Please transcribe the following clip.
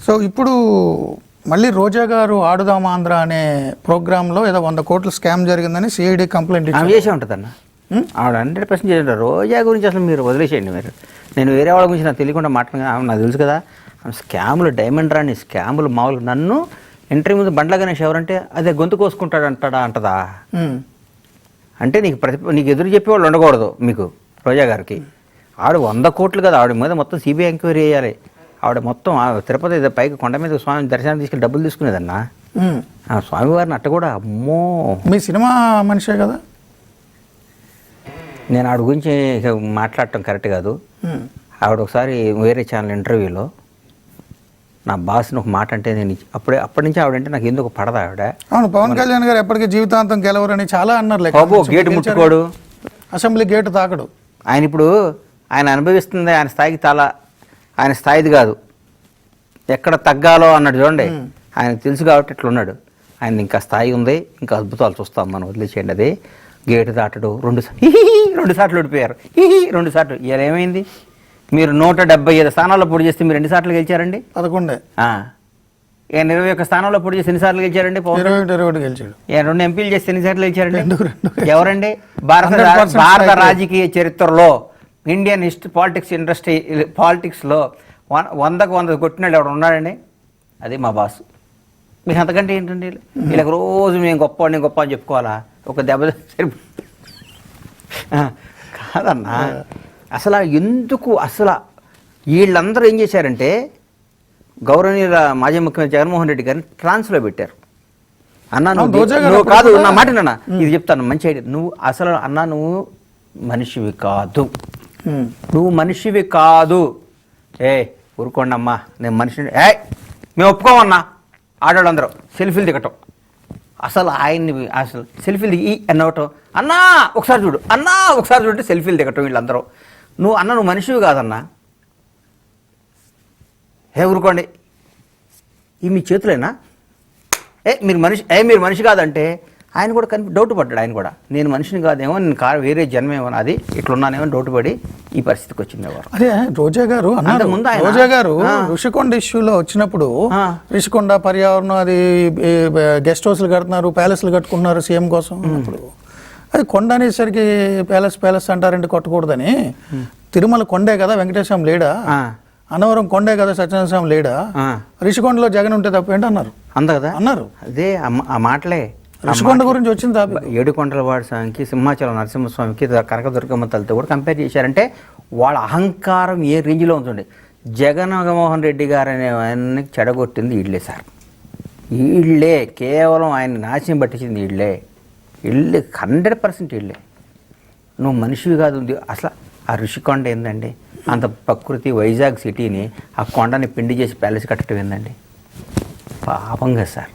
So ఇప్పుడు మళ్ళీ రోజా గారు ఆడుదాం ఆంధ్ర అనే ప్రోగ్రాంలో ఏదో 100 కోట్ల స్కామ్ జరిగిందని సిఐడి కంప్లైంట్ ఆమె చేసే ఉంటుందన్న. ఆవిడ 100% చేసి ఉంటారు. రోజా గురించి అసలు మీరు వదిలేసేయండి. మీరు నేను వేరే వాళ్ళ గురించి నాకు తెలియకుండా మాట్లాడుతున్నా. ఆమె నాకు తెలుసు కదా, ఆమె స్కాములు, డైమండ్ రాని స్కాములు మామూలు. నన్ను ఇంటర్వ్యూ ముందు బండ్ల గణేష్ ఎవరంటే అదే గొంతు కోసుకుంటాడు అంటదా. అంటే నీకు ఎదురు చెప్పేవాళ్ళు ఉండకూడదు మీకు రోజా గారికి. ఆవిడ 100 కోట్లు కదా, ఆవిడ మీద మొత్తం సిబిఐ ఎంక్వైరీ చేయాలి. ఆవిడ మొత్తం తిరుపతి పైకి కొండ మీద స్వామి దర్శనం తీసుకెళ్ళి డబ్బులు తీసుకునేదన్నా. ఆ స్వామివారిని అట్ట కూడా అమ్మో. మీ సినిమా మనిషే కదా. నేను ఆవిడ గురించి మాట్లాడటం కరెక్ట్ కాదు. ఆవిడ ఒకసారి వేరే ఛానల్ ఇంటర్వ్యూలో నా బాస్ని ఒక మాట అంటే నేను అప్పటి నుంచి ఆవిడంటే నాకు ఎందుకు పడదా ఆవిడ. అవును, పవన్ కళ్యాణ్ గారు ఎప్పటికీ జీవితాంతం గెలవరని చాలా అన్నారు. గేటు ముట్టుకోడు, అసెంబ్లీ గేటు తాకడు. ఆయన ఇప్పుడు ఆయన అనుభవిస్తుంది ఆయన స్థాయికి ఆయన స్థాయిది కాదు, ఎక్కడ తగ్గాలో అన్నాడు చూడండి. ఆయనకు తెలుసు కాబట్టి ఇట్లా ఉన్నాడు. ఆయన ఇంకా స్థాయి ఉంది, ఇంకా అద్భుతాలు చూస్తాం మనం, వదిలేసేయండి. అది గేటు దాటడు. 2 సార్లు ఓడిపోయారు. 2 సార్లు. ఇలా ఏమైంది? మీరు 175 స్థానాల్లో పోటీ చేస్తే మీరు 2 సార్లు గెలిచారండి. 11. 21 స్థానాల్లో పోటీ చేసి ఎన్ని సార్లు గెలిచారండి? 21 గెలిచాడు. 2 ఎంపీలు చేస్తే ఎన్ని సార్లు గెలిచారండి? ఎవరండి? భారత రాజకీయ చరిత్రలో ఇండియన్ పాలిటిక్స్లో 100కు 100 కొట్టినాడు ఎవడు ఉన్నాడండి? అది మా బాసు. మీకు అంతకంటే ఏంటండి? వీళ్ళకి రోజు నేను గొప్ప అని చెప్పుకోవాలా? ఒక దెబ్బ సరి కాదన్నా. అసలు ఎందుకు అసలు వీళ్ళందరూ ఏం చేశారంటే గౌరవనీయుల మాజీ ముఖ్యమంత్రి జగన్మోహన్ రెడ్డి గారిని ట్రాన్స్లో పెట్టారు. అన్నా నువ్వు కాదు, నా మాట నాన్న, ఇది చెప్తాను మంచి ఐడియా. నువ్వు అసలు అన్నా నువ్వు మనిషివి కాదు, నువ్వు మనిషివి కాదు. ఊరుకోండమ్మా, నేను మనిషిని. మేము ఒప్పుకోమన్నా. ఆడవాళ్ళందరూ సెల్ఫీలు దిగటం. అసలు ఆయన్ని అసలు సెల్ఫీలు దిగి అన్నవటం. అన్నా ఒకసారి చూడు, అన్నా ఒకసారి చూడంటే సెల్ఫీలు దిగటం. వీళ్ళందరూ నువ్వు మనిషివి కాదన్నా. ఊరుకోండి, ఈ మీ చేతులేనా? మీరు మనిషి కాదంటే ఆయన కూడా డౌట్ పడ్డాడు. ఆయన కూడా నేను మనిషిని కాదేమో, నేను వేరే జన్మేమో, అది ఇట్లున్నానేమో డౌట్ పడి ఈ పరిస్థితికి వచ్చింది. అదే రోజా గారు రోజా గారు ఋషికొండ ఇష్యూలో వచ్చినప్పుడు ఋషికొండ పర్యావరణం అది గెస్ట్ హౌస్లు కడుతున్నారు, ప్యాలెస్లు కట్టుకుంటున్నారు సీఎం కోసం. అప్పుడు అది కొండ అనేసరికి ప్యాలెస్ అంటారంటే కొట్టకూడదని. తిరుమల కొండే కదా, వెంకటేశ్వరం లేడా? అన్నవరం కొండే కదా, సత్యనారాయణ స్వామి లేడా? ఋషికొండలో జగన్ ఉంటే తప్పేంటి అన్నారు. కదా అన్నారు. అదే ఆ మాటలే ఋషికొండ గురించి వచ్చింది. 7 కొండల వాడి స్వామికి, సింహాచలం నరసింహస్వామికి, కనకదుర్గమ్మ తల్లితో కూడా కంపేర్ చేశారంటే వాళ్ళ అహంకారం ఏ రేంజ్లో ఉంటుంది. జగన్మోహన్ రెడ్డి గారు అనే ఆయన్ని చెడగొట్టింది వీళ్ళే సార్. వీళ్ళే కేవలం ఆయన నాశనం పట్టించింది వీళ్ళే 100% వీళ్ళే. నువ్వు మనిషివి కాదు. అసలు ఆ ఋషికొండ ఏందండి? అంత ప్రకృతి వైజాగ్ సిటీని ఆ కొండని పిండి చేసి ప్యాలెస్ కట్టడం ఏందండి? పాపంగా సార్.